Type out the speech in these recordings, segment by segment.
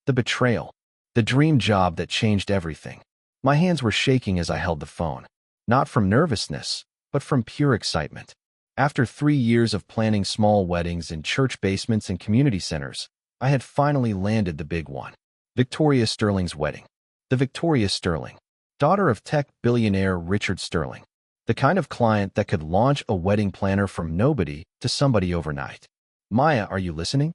The betrayal. The dream job that changed everything. My hands were shaking as I held the phone. Not from nervousness, but from pure excitement. After 3 years of planning small weddings in church basements and community centers, I had finally landed the big one. Victoria Sterling's wedding. The Victoria Sterling, daughter of tech billionaire Richard Sterling. The kind of client that could launch a wedding planner from nobody to somebody overnight. Maya, are you listening?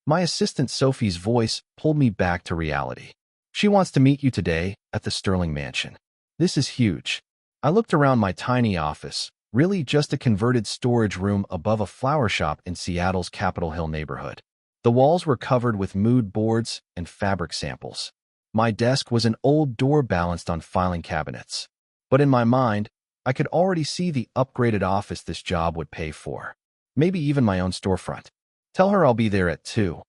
My assistant Sophie's voice pulled me back to reality. She wants to meet you today at the Sterling Mansion. This is huge. I looked around my tiny office, really just a converted storage room above a flower shop in Seattle's Capitol Hill neighborhood. The walls were covered with mood boards and fabric samples. My desk was an old door balanced on filing cabinets. But in my mind, I could already see the upgraded office this job would pay for. Maybe even my own storefront. Tell her I'll be there at 2,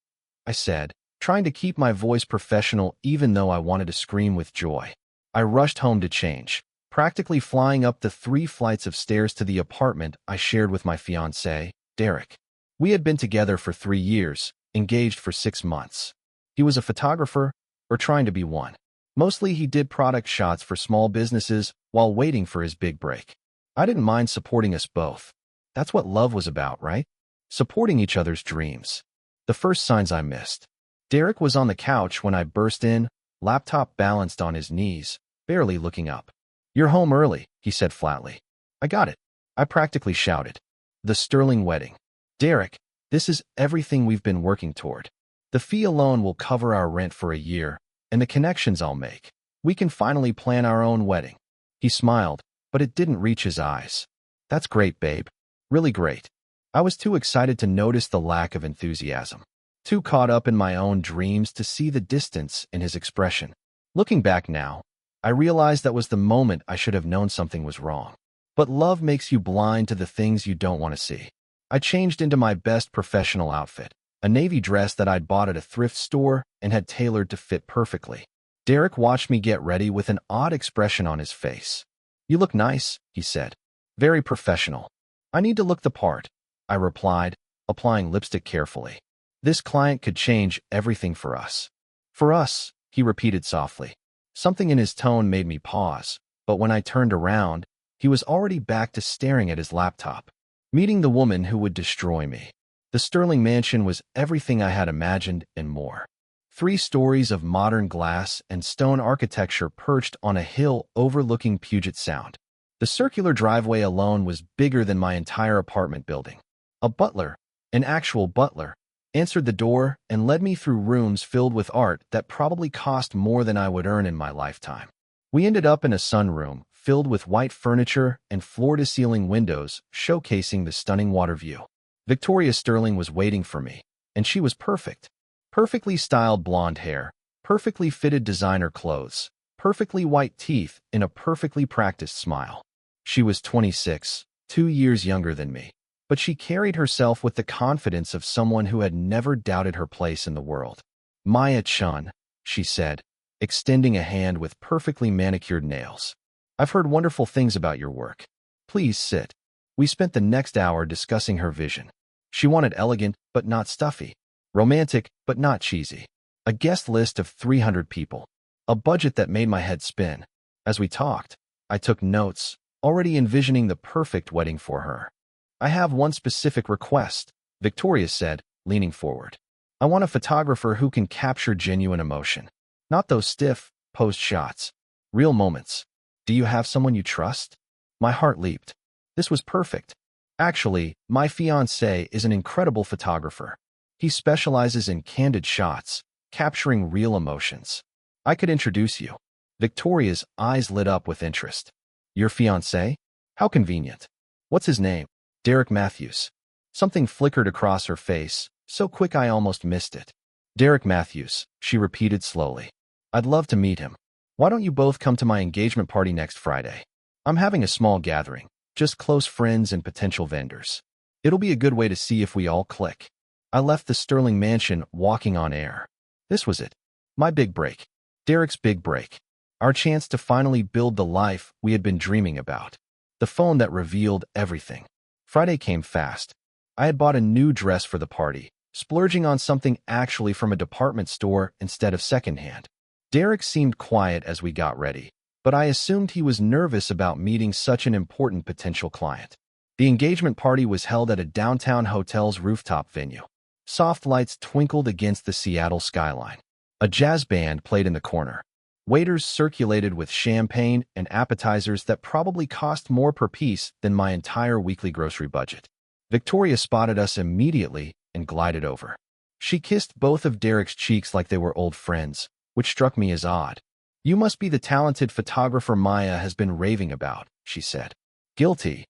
I said, trying to keep my voice professional even though I wanted to scream with joy. I rushed home to change, practically flying up the 3 flights of stairs to the apartment I shared with my fiancé, Derek. We had been together for 3 years, engaged for 6 months. He was a photographer, or trying to be one. Mostly he did product shots for small businesses while waiting for his big break. I didn't mind supporting us both. That's what love was about, right? Supporting each other's dreams. The first signs I missed. Derek was on the couch when I burst in, laptop balanced on his knees, barely looking up. "You're home early," he said flatly. "I got it," I practically shouted. The Sterling wedding. "Derek, this is everything we've been working toward. The fee alone will cover our rent for a year, and the connections I'll make. We can finally plan our own wedding." He smiled, but it didn't reach his eyes. "That's great, babe. Really great." I was too excited to notice the lack of enthusiasm. Too caught up in my own dreams to see the distance in his expression. Looking back now, I realized that was the moment I should have known something was wrong. But love makes you blind to the things you don't want to see. I changed into my best professional outfit, a navy dress that I'd bought at a thrift store and had tailored to fit perfectly. Derek watched me get ready with an odd expression on his face. "You look nice," he said. "Very professional." "I need to look the part," I replied, applying lipstick carefully. This client could change everything for us. "For us," he repeated softly. Something in his tone made me pause, but when I turned around, he was already back to staring at his laptop. Meeting the woman who would destroy me. The Sterling Mansion was everything I had imagined and more. 3 stories of modern glass and stone architecture perched on a hill overlooking Puget Sound. The circular driveway alone was bigger than my entire apartment building. A butler, an actual butler, answered the door and led me through rooms filled with art that probably cost more than I would earn in my lifetime. We ended up in a sunroom filled with white furniture and floor-to-ceiling windows showcasing the stunning water view. Victoria Sterling was waiting for me, and she was perfect. Perfectly styled blonde hair, perfectly fitted designer clothes, perfectly white teeth, and a perfectly practiced smile. She was 26, 2 years younger than me, but she carried herself with the confidence of someone who had never doubted her place in the world. "Maya Chun," she said, extending a hand with perfectly manicured nails. "I've heard wonderful things about your work. Please sit." We spent the next hour discussing her vision. She wanted elegant, but not stuffy. Romantic, but not cheesy. A guest list of 300 people. A budget that made my head spin. As we talked, I took notes, already envisioning the perfect wedding for her. "I have one specific request," Victoria said, leaning forward. "I want a photographer who can capture genuine emotion. Not those stiff, posed shots. Real moments. Do you have someone you trust?" My heart leaped. This was perfect. Actually, my fiancé is an incredible photographer. He specializes in candid shots, capturing real emotions. I could introduce you. Victoria's eyes lit up with interest. "Your fiancé? How convenient. What's his name?" "Derek Matthews." Something flickered across her face, so quick I almost missed it. "Derek Matthews," she repeated slowly. "I'd love to meet him. Why don't you both come to my engagement party next Friday? I'm having a small gathering, just close friends and potential vendors. It'll be a good way to see if we all click." I left the Sterling Mansion walking on air. This was it. My big break. Derek's big break. Our chance to finally build the life we had been dreaming about. The phone that revealed everything. Friday came fast. I had bought a new dress for the party, splurging on something actually from a department store instead of secondhand. Derek seemed quiet as we got ready, but I assumed he was nervous about meeting such an important potential client. The engagement party was held at a downtown hotel's rooftop venue. Soft lights twinkled against the Seattle skyline. A jazz band played in the corner. Waiters circulated with champagne and appetizers that probably cost more per piece than my entire weekly grocery budget. Victoria spotted us immediately and glided over. She kissed both of Derek's cheeks like they were old friends, which struck me as odd. "You must be the talented photographer Maya has been raving about," she said. "Guilty,"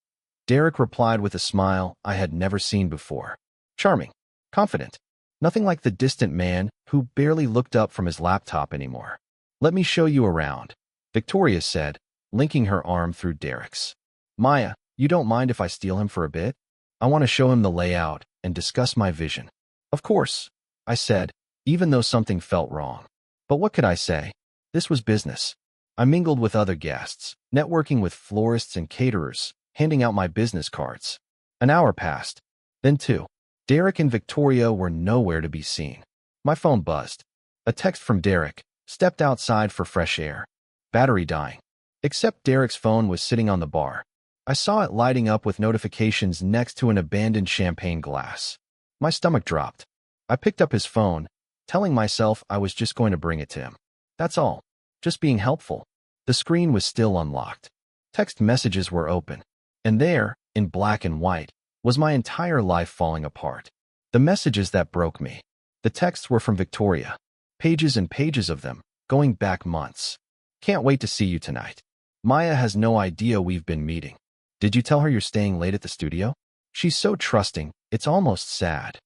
Derek replied with a smile I had never seen before. Charming. Confident. Nothing like the distant man who barely looked up from his laptop anymore. "Let me show you around," Victoria said, linking her arm through Derek's. "Maya, you don't mind if I steal him for a bit? I want to show him the layout and discuss my vision." "Of course," I said, even though something felt wrong. But what could I say? This was business. I mingled with other guests, networking with florists and caterers, handing out my business cards. An hour passed. Then two. Derek and Victoria were nowhere to be seen. My phone buzzed. A text from Derek. "Stepped outside for fresh air. Battery dying." Except Derek's phone was sitting on the bar. I saw it lighting up with notifications next to an abandoned champagne glass. My stomach dropped. I picked up his phone, telling myself I was just going to bring it to him. That's all. Just being helpful. The screen was still unlocked. Text messages were open. And there, in black and white, was my entire life falling apart. The messages that broke me. The texts were from Victoria. Pages and pages of them, going back months. "Can't wait to see you tonight. Maya has no idea we've been meeting. Did you tell her you're staying late at the studio? She's so trusting, it's almost sad.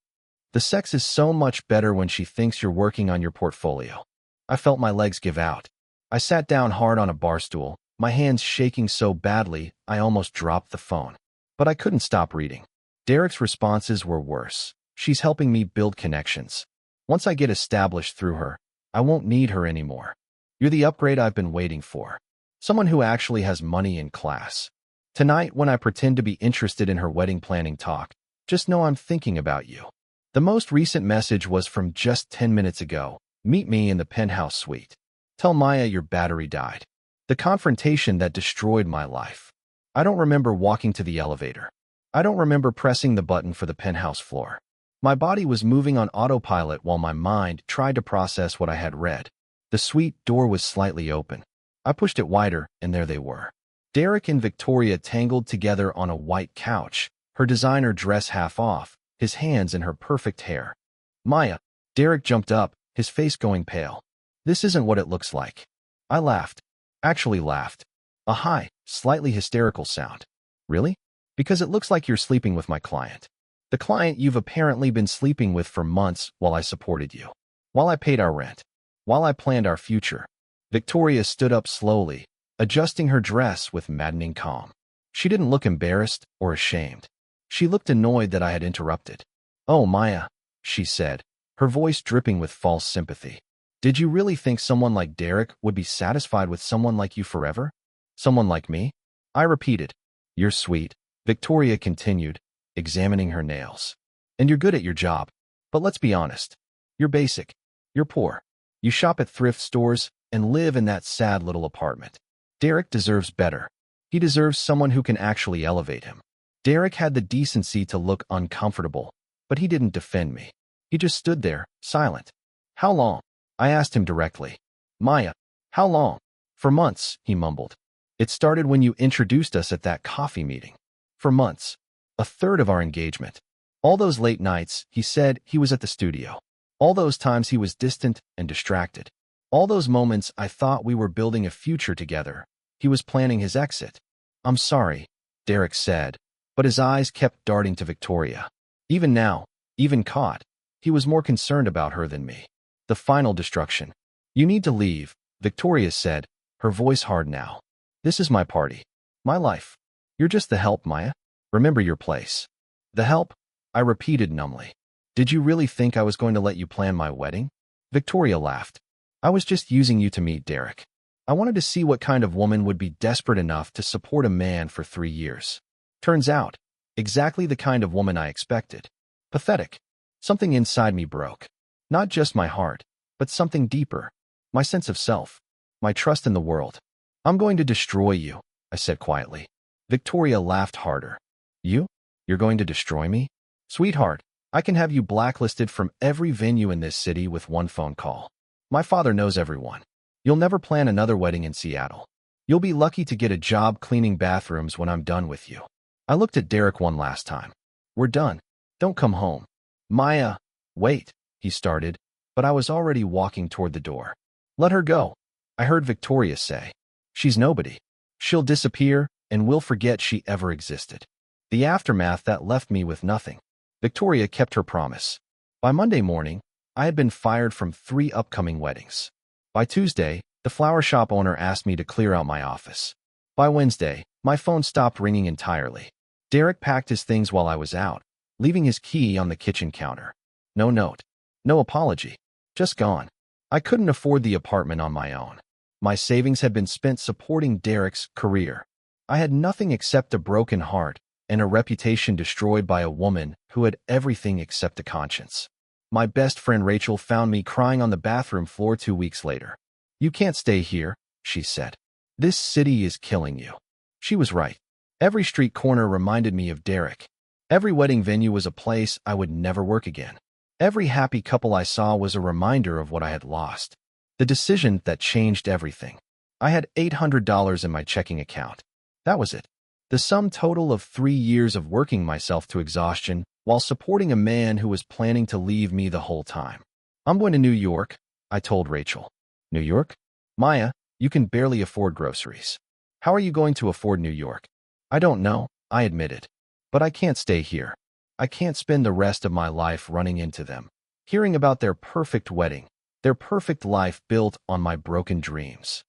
The sex is so much better when she thinks you're working on your portfolio." I felt my legs give out. I sat down hard on a bar stool, my hands shaking so badly I almost dropped the phone. But I couldn't stop reading. Derek's responses were worse. "She's helping me build connections. Once I get established through her, I won't need her anymore. You're the upgrade I've been waiting for. Someone who actually has money and class. Tonight, when I pretend to be interested in her wedding planning talk, just know I'm thinking about you." The most recent message was from just 10 minutes ago. "Meet me in the penthouse suite. Tell Maya your battery died." The confrontation that destroyed my life. I don't remember walking to the elevator. I don't remember pressing the button for the penthouse floor. My body was moving on autopilot while my mind tried to process what I had read. The suite door was slightly open. I pushed it wider, and there they were. Derek and Victoria tangled together on a white couch, her designer dress half off, his hands in her perfect hair. "Maya." Derek jumped up, his face going pale. "This isn't what it looks like." I laughed. Actually laughed. A high, slightly hysterical sound. "Really? Because it looks like you're sleeping with my client. The client you've apparently been sleeping with for months while I supported you. While I paid our rent. While I planned our future." Victoria stood up slowly, adjusting her dress with maddening calm. She didn't look embarrassed or ashamed. She looked annoyed that I had interrupted. "Oh, Maya," she said, her voice dripping with false sympathy. "Did you really think someone like Derek would be satisfied with someone like you forever? Someone like me?" I repeated. "You're sweet," Victoria continued, examining her nails. "And you're good at your job. But let's be honest. You're basic. You're poor. You shop at thrift stores and live in that sad little apartment. Derek deserves better. He deserves someone who can actually elevate him." Derek had the decency to look uncomfortable, but he didn't defend me. He just stood there, silent. "How long?" I asked him directly. "Maya, how long?" "For months," he mumbled. "It started when you introduced us at that coffee meeting. For months. A third of our engagement. All those late nights, he said he was at the studio. All those times he was distant and distracted. All those moments I thought we were building a future together. He was planning his exit." "I'm sorry," Derek said, but his eyes kept darting to Victoria. Even now, even caught, he was more concerned about her than me. The final destruction. "You need to leave," Victoria said, her voice hard now. "This is my party. My life. You're just the help, Maya. Remember your place." "The help?" I repeated numbly. "Did you really think I was going to let you plan my wedding?" Victoria laughed. "I was just using you to meet Derek. I wanted to see what kind of woman would be desperate enough to support a man for 3 years. Turns out, exactly the kind of woman I expected. Pathetic. Something inside me broke. Not just my heart, but something deeper. My sense of self. My trust in the world. I'm going to destroy you, I said quietly. Victoria laughed harder. You? You're going to destroy me? Sweetheart, I can have you blacklisted from every venue in this city with one phone call. My father knows everyone. You'll never plan another wedding in Seattle. You'll be lucky to get a job cleaning bathrooms when I'm done with you. I looked at Derek one last time. We're done. Don't come home. Maya, wait, he started, but I was already walking toward the door. Let her go, I heard Victoria say. She's nobody. She'll disappear, and we'll forget she ever existed. The aftermath that left me with nothing. Victoria kept her promise. By Monday morning, I had been fired from 3 upcoming weddings. By Tuesday, the flower shop owner asked me to clear out my office. By Wednesday, my phone stopped ringing entirely. Derek packed his things while I was out, leaving his key on the kitchen counter. No note. No apology. Just gone. I couldn't afford the apartment on my own. My savings had been spent supporting Derek's career. I had nothing except a broken heart and a reputation destroyed by a woman who had everything except a conscience. My best friend Rachel found me crying on the bathroom floor 2 weeks later. You can't stay here, she said. This city is killing you. She was right. Every street corner reminded me of Derek. Every wedding venue was a place I would never work again. Every happy couple I saw was a reminder of what I had lost. The decision that changed everything. I had $800 in my checking account. That was it. The sum total of 3 years of working myself to exhaustion while supporting a man who was planning to leave me the whole time. I'm going to New York, I told Rachel. New York? Maya, you can barely afford groceries. How are you going to afford New York? I don't know, I admitted. But I can't stay here. I can't spend the rest of my life running into them, hearing about their perfect wedding, their perfect life built on my broken dreams.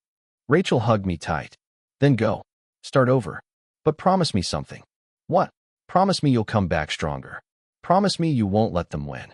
Rachel hugged me tight. Then go. Start over. But promise me something. What? Promise me you'll come back stronger. Promise me you won't let them win.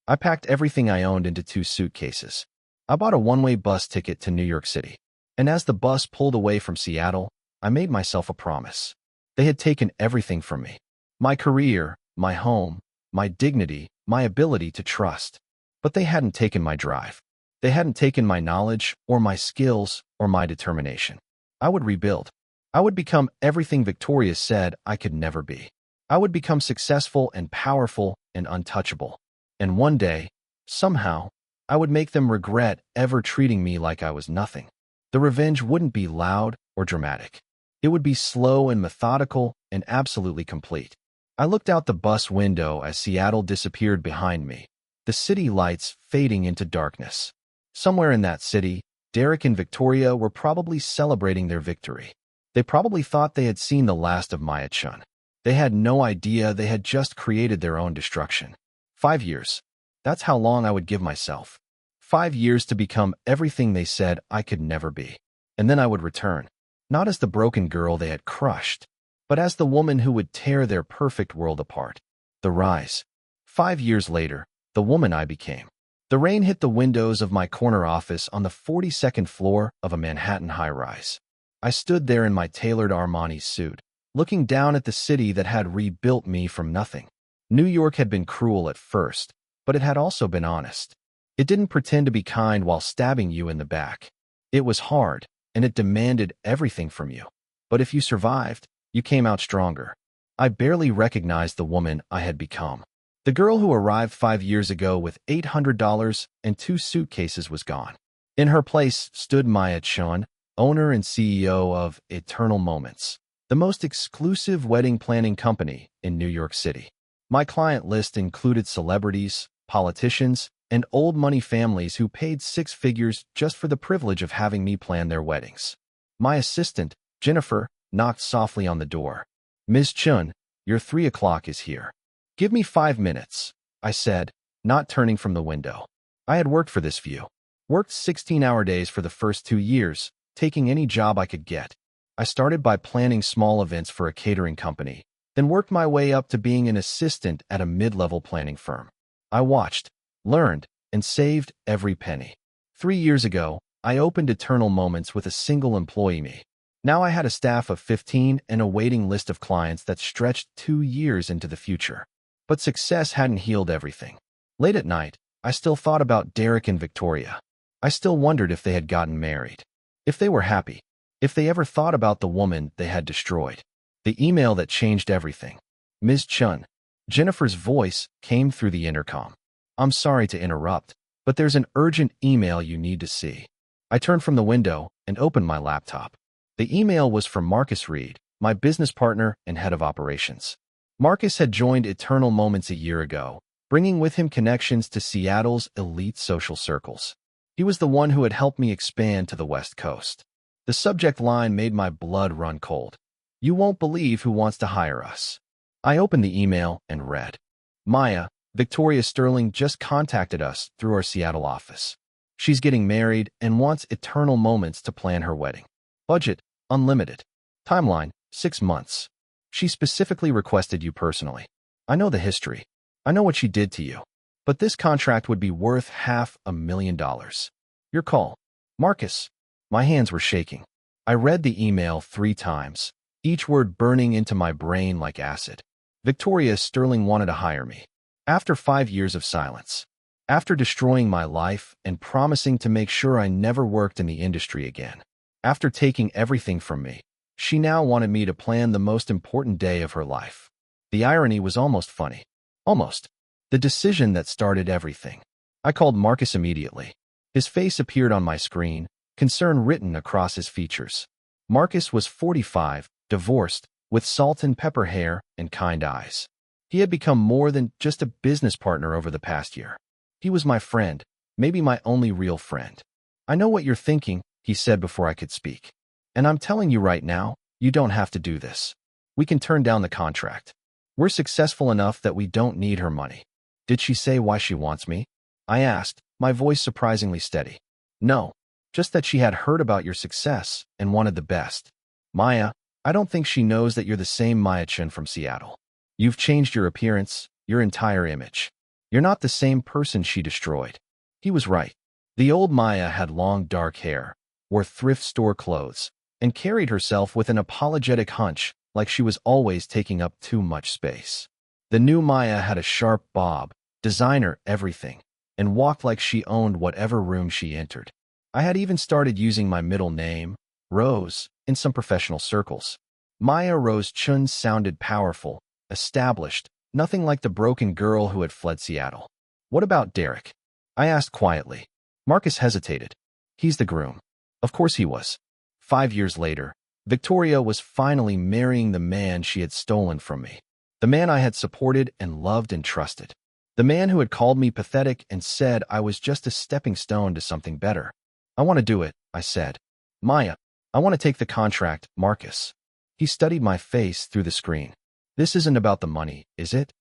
I packed everything I owned into 2 suitcases. I bought a one-way bus ticket to New York City. And as the bus pulled away from Seattle, I made myself a promise. They had taken everything from me. My career, my home, my dignity, my ability to trust. But they hadn't taken my drive. They hadn't taken my knowledge, or my skills, or my determination. I would rebuild. I would become everything Victoria said I could never be. I would become successful and powerful and untouchable. And one day, somehow, I would make them regret ever treating me like I was nothing. The revenge wouldn't be loud or dramatic. It would be slow and methodical and absolutely complete. I looked out the bus window as Seattle disappeared behind me, the city lights fading into darkness. Somewhere in that city, Derek and Victoria were probably celebrating their victory. They probably thought they had seen the last of Maya Chun. They had no idea they had just created their own destruction. 5 years. That's how long I would give myself. 5 years to become everything they said I could never be. And then I would return, not as the broken girl they had crushed, but as the woman who would tear their perfect world apart. The rise. 5 years later, the woman I became. The rain hit the windows of my corner office on the 42nd floor of a Manhattan high-rise. I stood there in my tailored Armani suit, looking down at the city that had rebuilt me from nothing. New York had been cruel at first, but it had also been honest. It didn't pretend to be kind while stabbing you in the back. It was hard, and it demanded everything from you. But if you survived, you came out stronger. I barely recognized the woman I had become. The girl who arrived 5 years ago with $800 and 2 suitcases was gone. In her place stood Maya Chun, owner and CEO of Eternal Moments, the most exclusive wedding planning company in New York City. My client list included celebrities, politicians, and old money families who paid 6 figures just for the privilege of having me plan their weddings. My assistant, Jennifer, knocked softly on the door. Ms. Chun, your 3 o'clock is here. Give me 5 minutes, I said, not turning from the window. I had worked for this view. Worked 16-hour days for the first 2 years, taking any job I could get. I started by planning small events for a catering company, then worked my way up to being an assistant at a mid-level planning firm. I watched, learned, and saved every penny. 3 years ago, I opened Eternal Moments with a single employee. Now I had a staff of 15 and a waiting list of clients that stretched 2 years into the future. But success hadn't healed everything. Late at night, I still thought about Derek and Victoria. I still wondered if they had gotten married, if they were happy, if they ever thought about the woman they had destroyed. The email that changed everything. Ms. Chun. Jennifer's voice came through the intercom. I'm sorry to interrupt, but there's an urgent email you need to see. I turned from the window and opened my laptop. The email was from Marcus Reed, my business partner and head of operations. Marcus had joined Eternal Moments a year ago, bringing with him connections to Seattle's elite social circles. He was the one who had helped me expand to the West Coast. The subject line made my blood run cold. You won't believe who wants to hire us. I opened the email and read. Maya, Victoria Sterling just contacted us through our Seattle office. She's getting married and wants Eternal Moments to plan her wedding. Budget, unlimited. Timeline, 6 months. She specifically requested you personally. I know the history. I know what she did to you. But this contract would be worth $500,000. Your call. Marcus. My hands were shaking. I read the email 3 times, each word burning into my brain like acid. Victoria Sterling wanted to hire me. After 5 years of silence. After destroying my life and promising to make sure I never worked in the industry again. After taking everything from me, she now wanted me to plan the most important day of her life. The irony was almost funny. Almost. The decision that started everything. I called Marcus immediately. His face appeared on my screen, concern written across his features. Marcus was 45, divorced, with salt and pepper hair and kind eyes. He had become more than just a business partner over the past year. He was my friend, maybe my only real friend. I know what you're thinking, he said before I could speak. And I'm telling you right now, you don't have to do this. We can turn down the contract. We're successful enough that we don't need her money. Did she say why she wants me? I asked, my voice surprisingly steady. No, just that she had heard about your success and wanted the best. Maya, I don't think she knows that you're the same Maya Chun from Seattle. You've changed your appearance, your entire image. You're not the same person she destroyed. He was right. The old Maya had long dark hair, wore thrift store clothes, and carried herself with an apologetic hunch like she was always taking up too much space. The new Maya had a sharp bob, designer everything, and walked like she owned whatever room she entered. I had even started using my middle name, Rose, in some professional circles. Maya Rose Chun sounded powerful, established, nothing like the broken girl who had fled Seattle. What about Derek? I asked quietly. Marcus hesitated. He's the groom. Of course he was. 5 years later, Victoria was finally marrying the man she had stolen from me. The man I had supported and loved and trusted. The man who had called me pathetic and said I was just a stepping stone to something better. I want to do it, I said. Maya, I want to take the contract, Marcus. He studied my face through the screen. This isn't about the money, is it?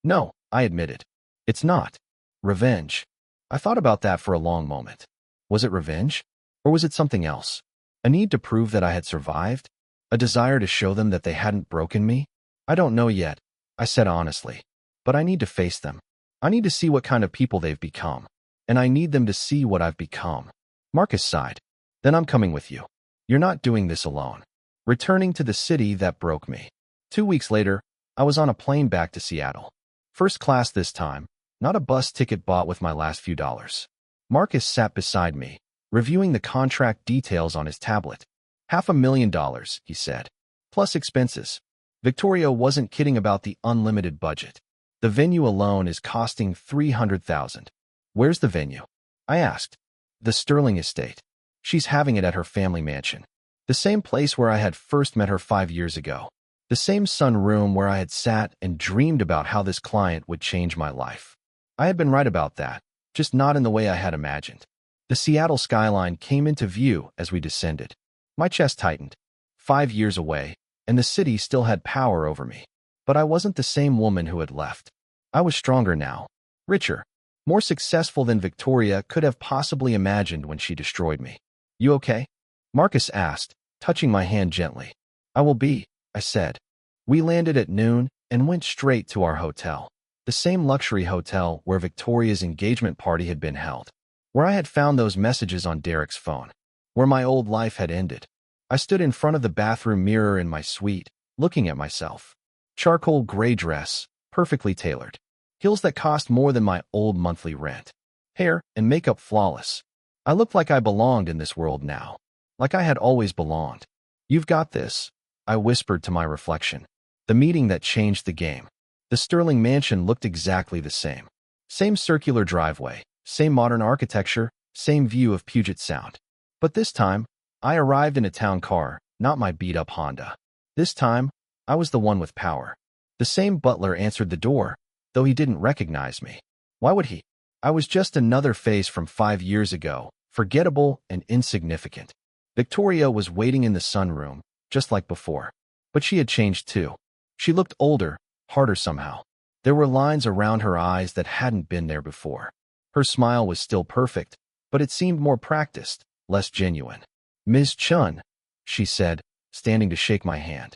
No, I admitted. It's not. Revenge. I thought about that for a long moment. Was it revenge? Or was it something else? A need to prove that I had survived? A desire to show them that they hadn't broken me? I don't know yet, I said honestly. But I need to face them. I need to see what kind of people they've become. And I need them to see what I've become. Marcus sighed. Then I'm coming with you. You're not doing this alone. Returning to the city that broke me. 2 weeks later, I was on a plane back to Seattle. First class this time, not a bus ticket bought with my last few dollars. Marcus sat beside me, reviewing the contract details on his tablet. $500,000, he said. Plus expenses. Victoria wasn't kidding about the unlimited budget. The venue alone is costing $300,000. Where's the venue? I asked. The Sterling Estate. She's having it at her family mansion. The same place where I had first met her 5 years ago. The same sunroom where I had sat and dreamed about how this client would change my life. I had been right about that, just not in the way I had imagined. The Seattle skyline came into view as we descended. My chest tightened. 5 years away, and the city still had power over me. But I wasn't the same woman who had left. I was stronger now, richer, more successful than Victoria could have possibly imagined when she destroyed me. You okay? Marcus asked, touching my hand gently. I will be, I said. We landed at noon and went straight to our hotel. The same luxury hotel where Victoria's engagement party had been held. Where I had found those messages on Derek's phone. Where my old life had ended. I stood in front of the bathroom mirror in my suite, looking at myself. Charcoal gray dress, perfectly tailored. Heels that cost more than my old monthly rent. Hair and makeup flawless. I looked like I belonged in this world now. Like I had always belonged. You've got this, I whispered to my reflection. The meeting that changed the game. The Sterling mansion looked exactly the same. Same circular driveway, same modern architecture, same view of Puget Sound. But this time, I arrived in a town car, not my beat-up Honda. This time, I was the one with power. The same butler answered the door, though he didn't recognize me. Why would he? I was just another face from 5 years ago, forgettable and insignificant. Victoria was waiting in the sunroom, just like before. But she had changed too. She looked older, harder somehow. There were lines around her eyes that hadn't been there before. Her smile was still perfect, but it seemed more practiced, less genuine. "Ms. Chun," she said, standing to shake my hand.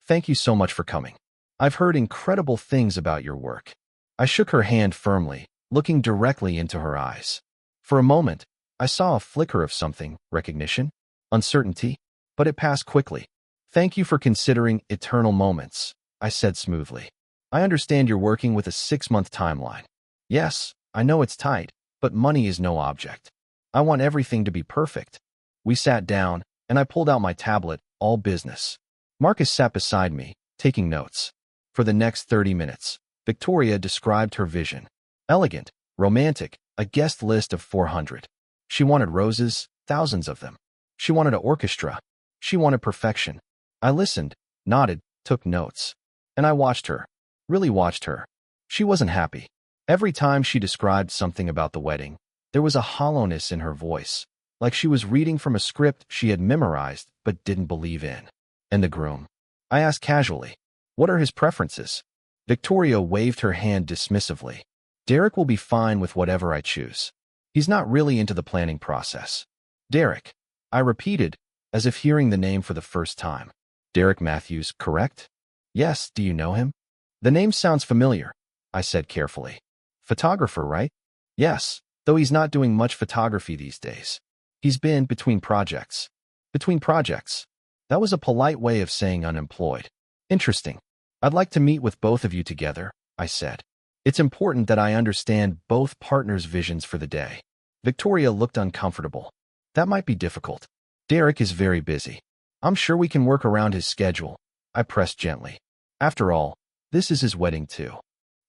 "Thank you so much for coming. I've heard incredible things about your work." I shook her hand firmly, looking directly into her eyes. For a moment, I saw a flicker of something, recognition, uncertainty, but it passed quickly. "Thank you for considering eternal moments," I said smoothly. "I understand you're working with a 6-month timeline. Yes, I know it's tight, but money is no object. I want everything to be perfect." We sat down, and I pulled out my tablet, all business. Marcus sat beside me, taking notes. For the next 30 minutes, Victoria described her vision. Elegant, romantic, a guest list of 400. She wanted roses, thousands of them. She wanted an orchestra. She wanted perfection. I listened, nodded, took notes. And I watched her. Really watched her. She wasn't happy. Every time she described something about the wedding, there was a hollowness in her voice, like she was reading from a script she had memorized but didn't believe in. And the groom? I asked casually, "What are his preferences?" Victoria waved her hand dismissively. "Derek will be fine with whatever I choose. He's not really into the planning process." "Derek," I repeated, as if hearing the name for the first time. "Derek Matthews, correct?" "Yes, do you know him?" "The name sounds familiar," I said carefully. "Photographer, right?" "Yes, though he's not doing much photography these days. He's been between projects." "Between projects?" That was a polite way of saying unemployed. "Interesting. I'd like to meet with both of you together," I said. "It's important that I understand both partners' visions for the day." Victoria looked uncomfortable. "That might be difficult. Derek is very busy. I'm sure we can work around his schedule," I pressed gently. "After all, this is his wedding too."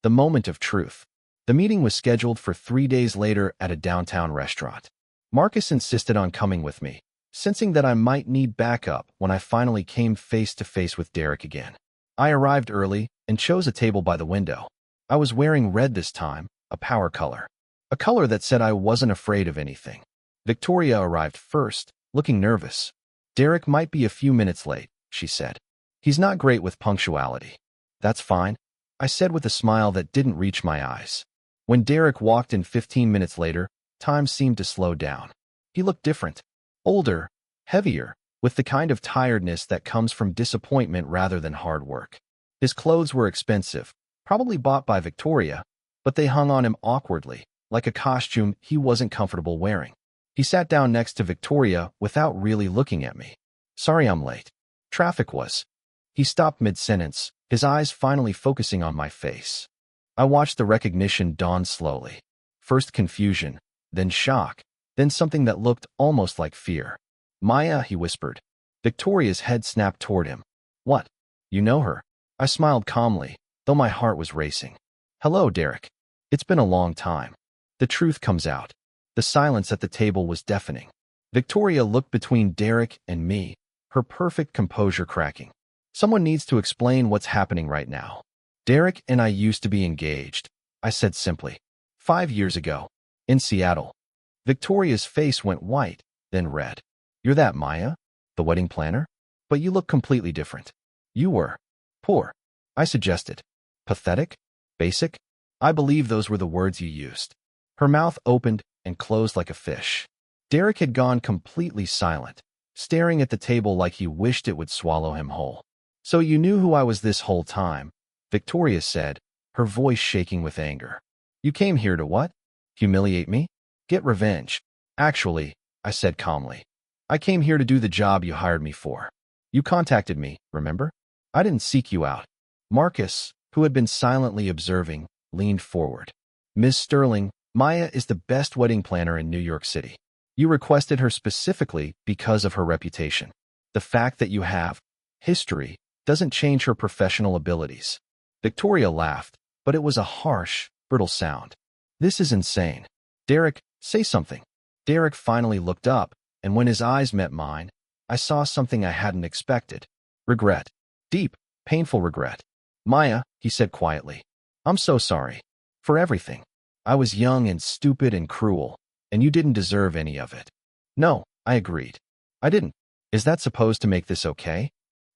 The moment of truth. The meeting was scheduled for 3 days later at a downtown restaurant. Marcus insisted on coming with me, sensing that I might need backup when I finally came face to face with Derek again. I arrived early and chose a table by the window. I was wearing red this time, a power color. A color that said I wasn't afraid of anything. Victoria arrived first, looking nervous. "Derek might be a few minutes late," she said. "He's not great with punctuality." "That's fine," I said with a smile that didn't reach my eyes. When Derek walked in 15 minutes later, time seemed to slow down. He looked different. Older, heavier, with the kind of tiredness that comes from disappointment rather than hard work. His clothes were expensive, probably bought by Victoria, but they hung on him awkwardly, like a costume he wasn't comfortable wearing. He sat down next to Victoria without really looking at me. "Sorry I'm late. Traffic was." He stopped mid-sentence, his eyes finally focusing on my face. I watched the recognition dawn slowly. First confusion, then shock, then something that looked almost like fear. "Maya," he whispered. Victoria's head snapped toward him. "What? You know her?" I smiled calmly, though my heart was racing. "Hello, Derek. It's been a long time." The truth comes out. The silence at the table was deafening. Victoria looked between Derek and me, her perfect composure cracking. "Someone needs to explain what's happening right now. Derek and I used to be engaged," I said simply. 5 years ago, in Seattle." Victoria's face went white, then red. "You're that Maya? The wedding planner? But you look completely different." "You were poor," I suggested. "Pathetic? Basic? I believe those were the words you used." Her mouth opened and closed like a fish. Derek had gone completely silent, staring at the table like he wished it would swallow him whole. "So you knew who I was this whole time," Victoria said, her voice shaking with anger. "You came here to what? Humiliate me? Get revenge?" "Actually," I said calmly, "I came here to do the job you hired me for. You contacted me, remember? I didn't seek you out." Marcus, who had been silently observing, leaned forward. Ms. Sterling, Maya is the best wedding planner in New York City. You requested her specifically because of her reputation. The fact that you have history doesn't change her professional abilities. Victoria laughed, but it was a harsh, brittle sound. This is insane. Derek, say something. Derek finally looked up, and when his eyes met mine, I saw something I hadn't expected. Regret. Deep, painful regret. Maya, he said quietly, I'm so sorry. For everything. I was young and stupid and cruel, and you didn't deserve any of it. No, I agreed. I didn't. Is that supposed to make this okay?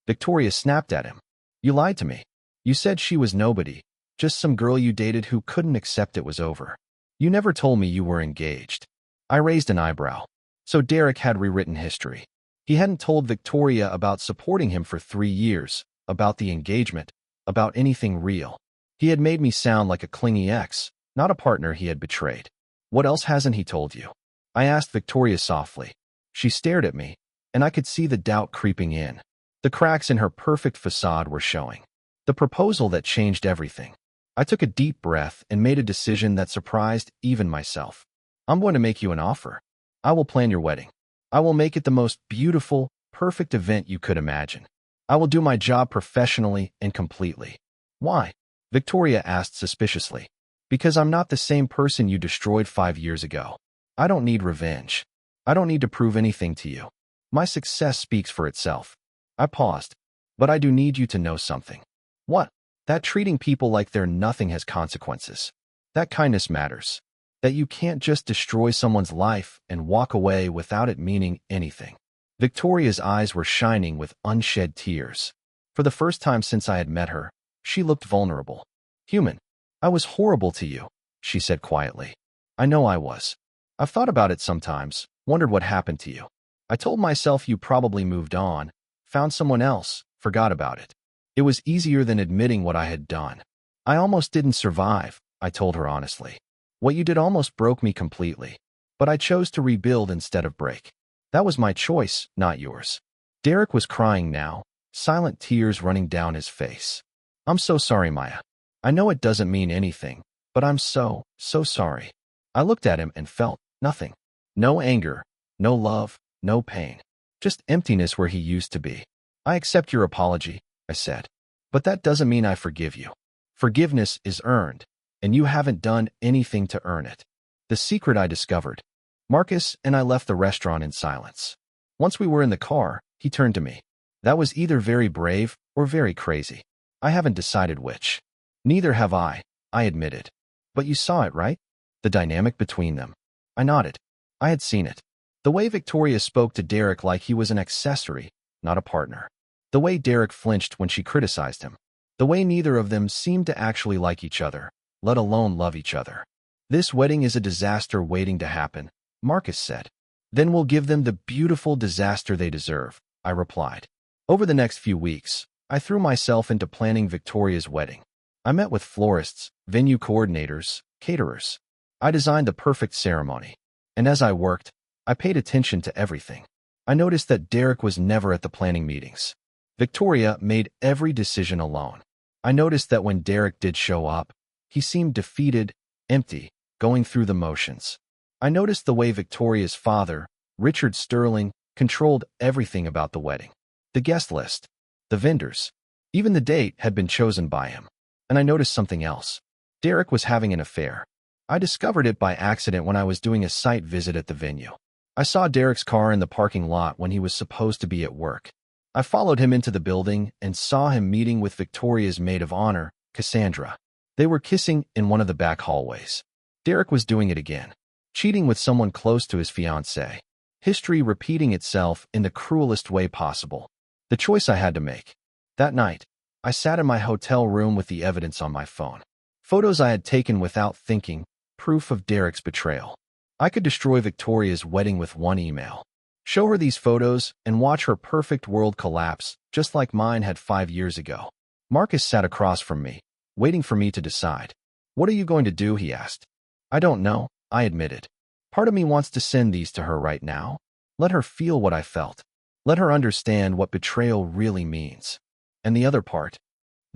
Victoria snapped at him. You lied to me. You said she was nobody, just some girl you dated who couldn't accept it was over. You never told me you were engaged. I raised an eyebrow. So Derek had rewritten history. He hadn't told Victoria about supporting him for 3 years, about the engagement, about anything real. He had made me sound like a clingy ex, not a partner he had betrayed. What else hasn't he told you? I asked Victoria softly. She stared at me, and I could see the doubt creeping in. The cracks in her perfect facade were showing. The proposal that changed everything. I took a deep breath and made a decision that surprised even myself. I'm going to make you an offer. I will plan your wedding. I will make it the most beautiful, perfect event you could imagine. I will do my job professionally and completely. Why? Victoria asked suspiciously. Because I'm not the same person you destroyed 5 years ago. I don't need revenge. I don't need to prove anything to you. My success speaks for itself. I paused. But I do need you to know something. What? That treating people like they're nothing has consequences. That kindness matters. That you can't just destroy someone's life and walk away without it meaning anything. Victoria's eyes were shining with unshed tears. For the first time since I had met her, she looked vulnerable. Human. I was horrible to you, she said quietly. I know I was. I've thought about it sometimes, wondered what happened to you. I told myself you probably moved on, found someone else, forgot about it. It was easier than admitting what I had done. I almost didn't survive, I told her honestly. What you did almost broke me completely. But I chose to rebuild instead of break. That was my choice, not yours. Derek was crying now, silent tears running down his face. I'm so sorry, Maya. I know it doesn't mean anything, but I'm so sorry. I looked at him and felt nothing. No anger, no love, no pain. Just emptiness where he used to be. I accept your apology, I said. But that doesn't mean I forgive you. Forgiveness is earned, and you haven't done anything to earn it. The secret I discovered. Marcus and I left the restaurant in silence. Once we were in the car, he turned to me. That was either very brave or very crazy. I haven't decided which. Neither have I admitted. But you saw it, right? The dynamic between them. I nodded. I had seen it. The way Victoria spoke to Derek like he was an accessory, not a partner. The way Derek flinched when she criticized him. The way neither of them seemed to actually like each other, let alone love each other. This wedding is a disaster waiting to happen, Marcus said. Then we'll give them the beautiful disaster they deserve, I replied. Over the next few weeks, I threw myself into planning Victoria's wedding. I met with florists, venue coordinators, caterers. I designed the perfect ceremony. And as I worked, I paid attention to everything. I noticed that Derek was never at the planning meetings. Victoria made every decision alone. I noticed that when Derek did show up, he seemed defeated, empty, going through the motions. I noticed the way Victoria's father, Richard Sterling, controlled everything about the wedding. The guest list, the vendors, even the date had been chosen by him. And I noticed something else. Derek was having an affair. I discovered it by accident when I was doing a site visit at the venue. I saw Derek's car in the parking lot when he was supposed to be at work. I followed him into the building and saw him meeting with Victoria's maid of honor, Cassandra. They were kissing in one of the back hallways. Derek was doing it again, cheating with someone close to his fiancée. History repeating itself in the cruelest way possible. The choice I had to make. That night, I sat in my hotel room with the evidence on my phone. Photos I had taken without thinking, proof of Derek's betrayal. I could destroy Victoria's wedding with one email. Show her these photos and watch her perfect world collapse, just like mine had 5 years ago. Marcus sat across from me, waiting for me to decide. What are you going to do? He asked. I don't know, I admitted. Part of me wants to send these to her right now. Let her feel what I felt. Let her understand what betrayal really means. And the other part,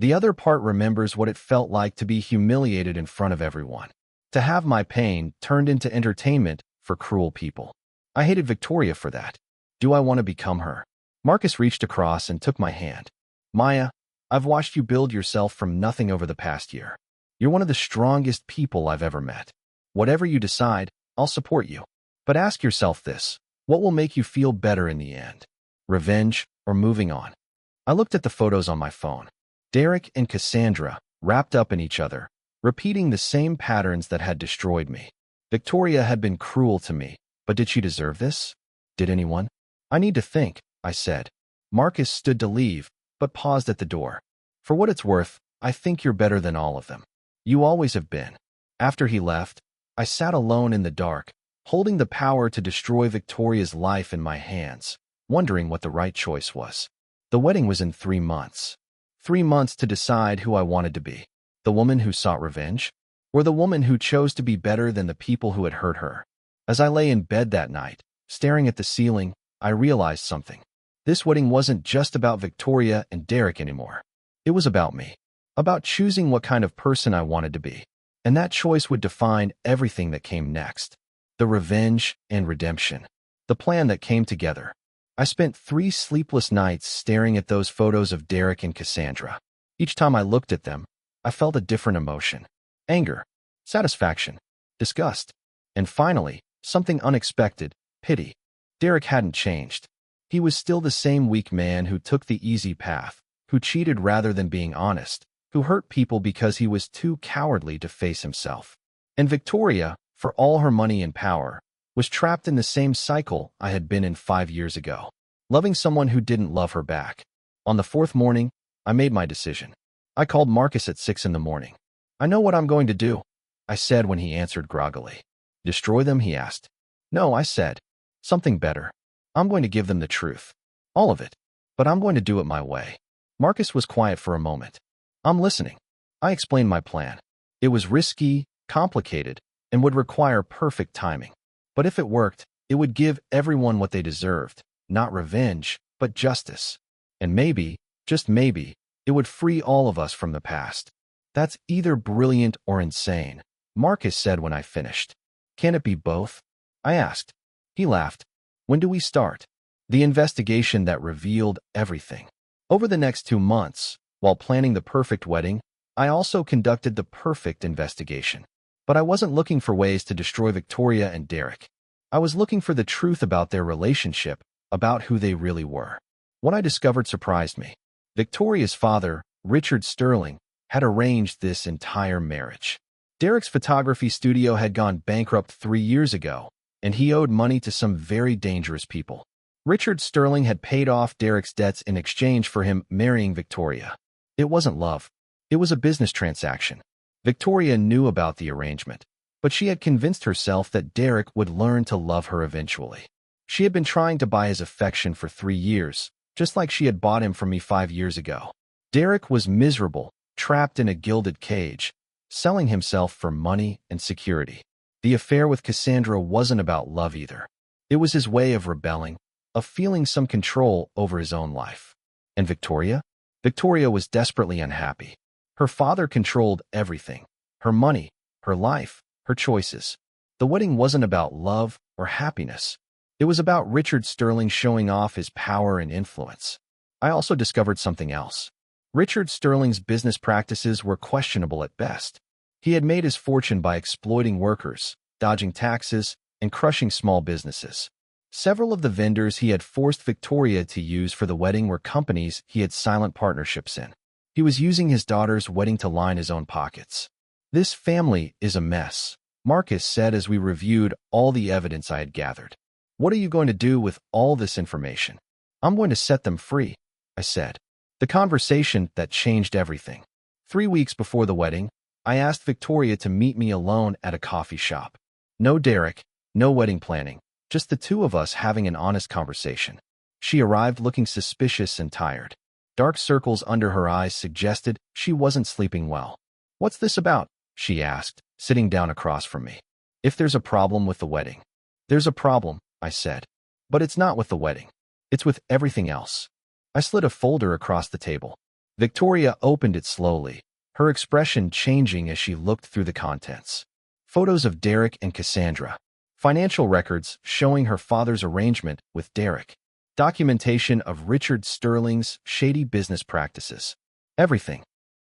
The other part remembers what it felt like to be humiliated in front of everyone. To have my pain turned into entertainment for cruel people. I hated Victoria for that. Do I want to become her? Marcus reached across and took my hand. Maya, I've watched you build yourself from nothing over the past year. You're one of the strongest people I've ever met. Whatever you decide, I'll support you. But ask yourself this, what will make you feel better in the end? Revenge or moving on? I looked at the photos on my phone. Derek and Cassandra, wrapped up in each other, repeating the same patterns that had destroyed me. Victoria had been cruel to me, but did she deserve this? Did anyone? I need to think, I said. Marcus stood to leave, but paused at the door. For what it's worth, I think you're better than all of them. You always have been. After he left, I sat alone in the dark, holding the power to destroy Victoria's life in my hands, wondering what the right choice was. The wedding was in 3 months. 3 months to decide who I wanted to be. The woman who sought revenge? Or the woman who chose to be better than the people who had hurt her? As I lay in bed that night, staring at the ceiling, I realized something. This wedding wasn't just about Victoria and Derek anymore. It was about me. About choosing what kind of person I wanted to be. And that choice would define everything that came next. The revenge and redemption. The plan that came together. I spent 3 sleepless nights staring at those photos of Derek and Cassandra. Each time I looked at them, I felt a different emotion. Anger, satisfaction, disgust, and finally, something unexpected, pity. Derek hadn't changed. He was still the same weak man who took the easy path, who cheated rather than being honest, who hurt people because he was too cowardly to face himself. And Victoria, for all her money and power, was trapped in the same cycle I had been in 5 years ago, loving someone who didn't love her back. On the 4th morning, I made my decision. I called Marcus at 6 in the morning. I know what I'm going to do, I said when he answered groggily. Destroy them, he asked. No, I said. Something better. I'm going to give them the truth. All of it. But I'm going to do it my way. Marcus was quiet for a moment. I'm listening. I explained my plan. It was risky, complicated, and would require perfect timing. But if it worked, it would give everyone what they deserved, not revenge, but justice. And maybe, just maybe, it would free all of us from the past. That's either brilliant or insane, Marcus said when I finished. Can it be both? I asked. He laughed. When do we start? The investigation that revealed everything. Over the next 2 months, while planning the perfect wedding, I also conducted the perfect investigation. But I wasn't looking for ways to destroy Victoria and Derek. I was looking for the truth about their relationship, about who they really were. What I discovered surprised me. Victoria's father, Richard Sterling, had arranged this entire marriage. Derek's photography studio had gone bankrupt 3 years ago, and he owed money to some very dangerous people. Richard Sterling had paid off Derek's debts in exchange for him marrying Victoria. It wasn't love. It was a business transaction. Victoria knew about the arrangement, but she had convinced herself that Derek would learn to love her eventually. She had been trying to buy his affection for 3 years, just like she had bought him from me 5 years ago. Derek was miserable, trapped in a gilded cage, selling himself for money and security. The affair with Cassandra wasn't about love either. It was his way of rebelling, of feeling some control over his own life. And Victoria? Victoria was desperately unhappy. Her father controlled everything. Her money, her life, her choices. The wedding wasn't about love or happiness. It was about Richard Sterling showing off his power and influence. I also discovered something else. Richard Sterling's business practices were questionable at best. He had made his fortune by exploiting workers, dodging taxes, and crushing small businesses. Several of the vendors he had forced Victoria to use for the wedding were companies he had silent partnerships in. He was using his daughter's wedding to line his own pockets. This family is a mess, Marcus said as we reviewed all the evidence I had gathered. What are you going to do with all this information? I'm going to set them free, I said. The conversation that changed everything. 3 weeks before the wedding, I asked Victoria to meet me alone at a coffee shop. No Derek, no wedding planning, just the 2 of us having an honest conversation. She arrived looking suspicious and tired. Dark circles under her eyes suggested she wasn't sleeping well. What's this about? She asked, sitting down across from me. If there's a problem with the wedding. There's a problem, I said. But it's not with the wedding. It's with everything else. I slid a folder across the table. Victoria opened it slowly, her expression changing as she looked through the contents. Photos of Derek and Cassandra. Financial records showing her father's arrangement with Derek. Documentation of Richard Sterling's shady business practices. Everything.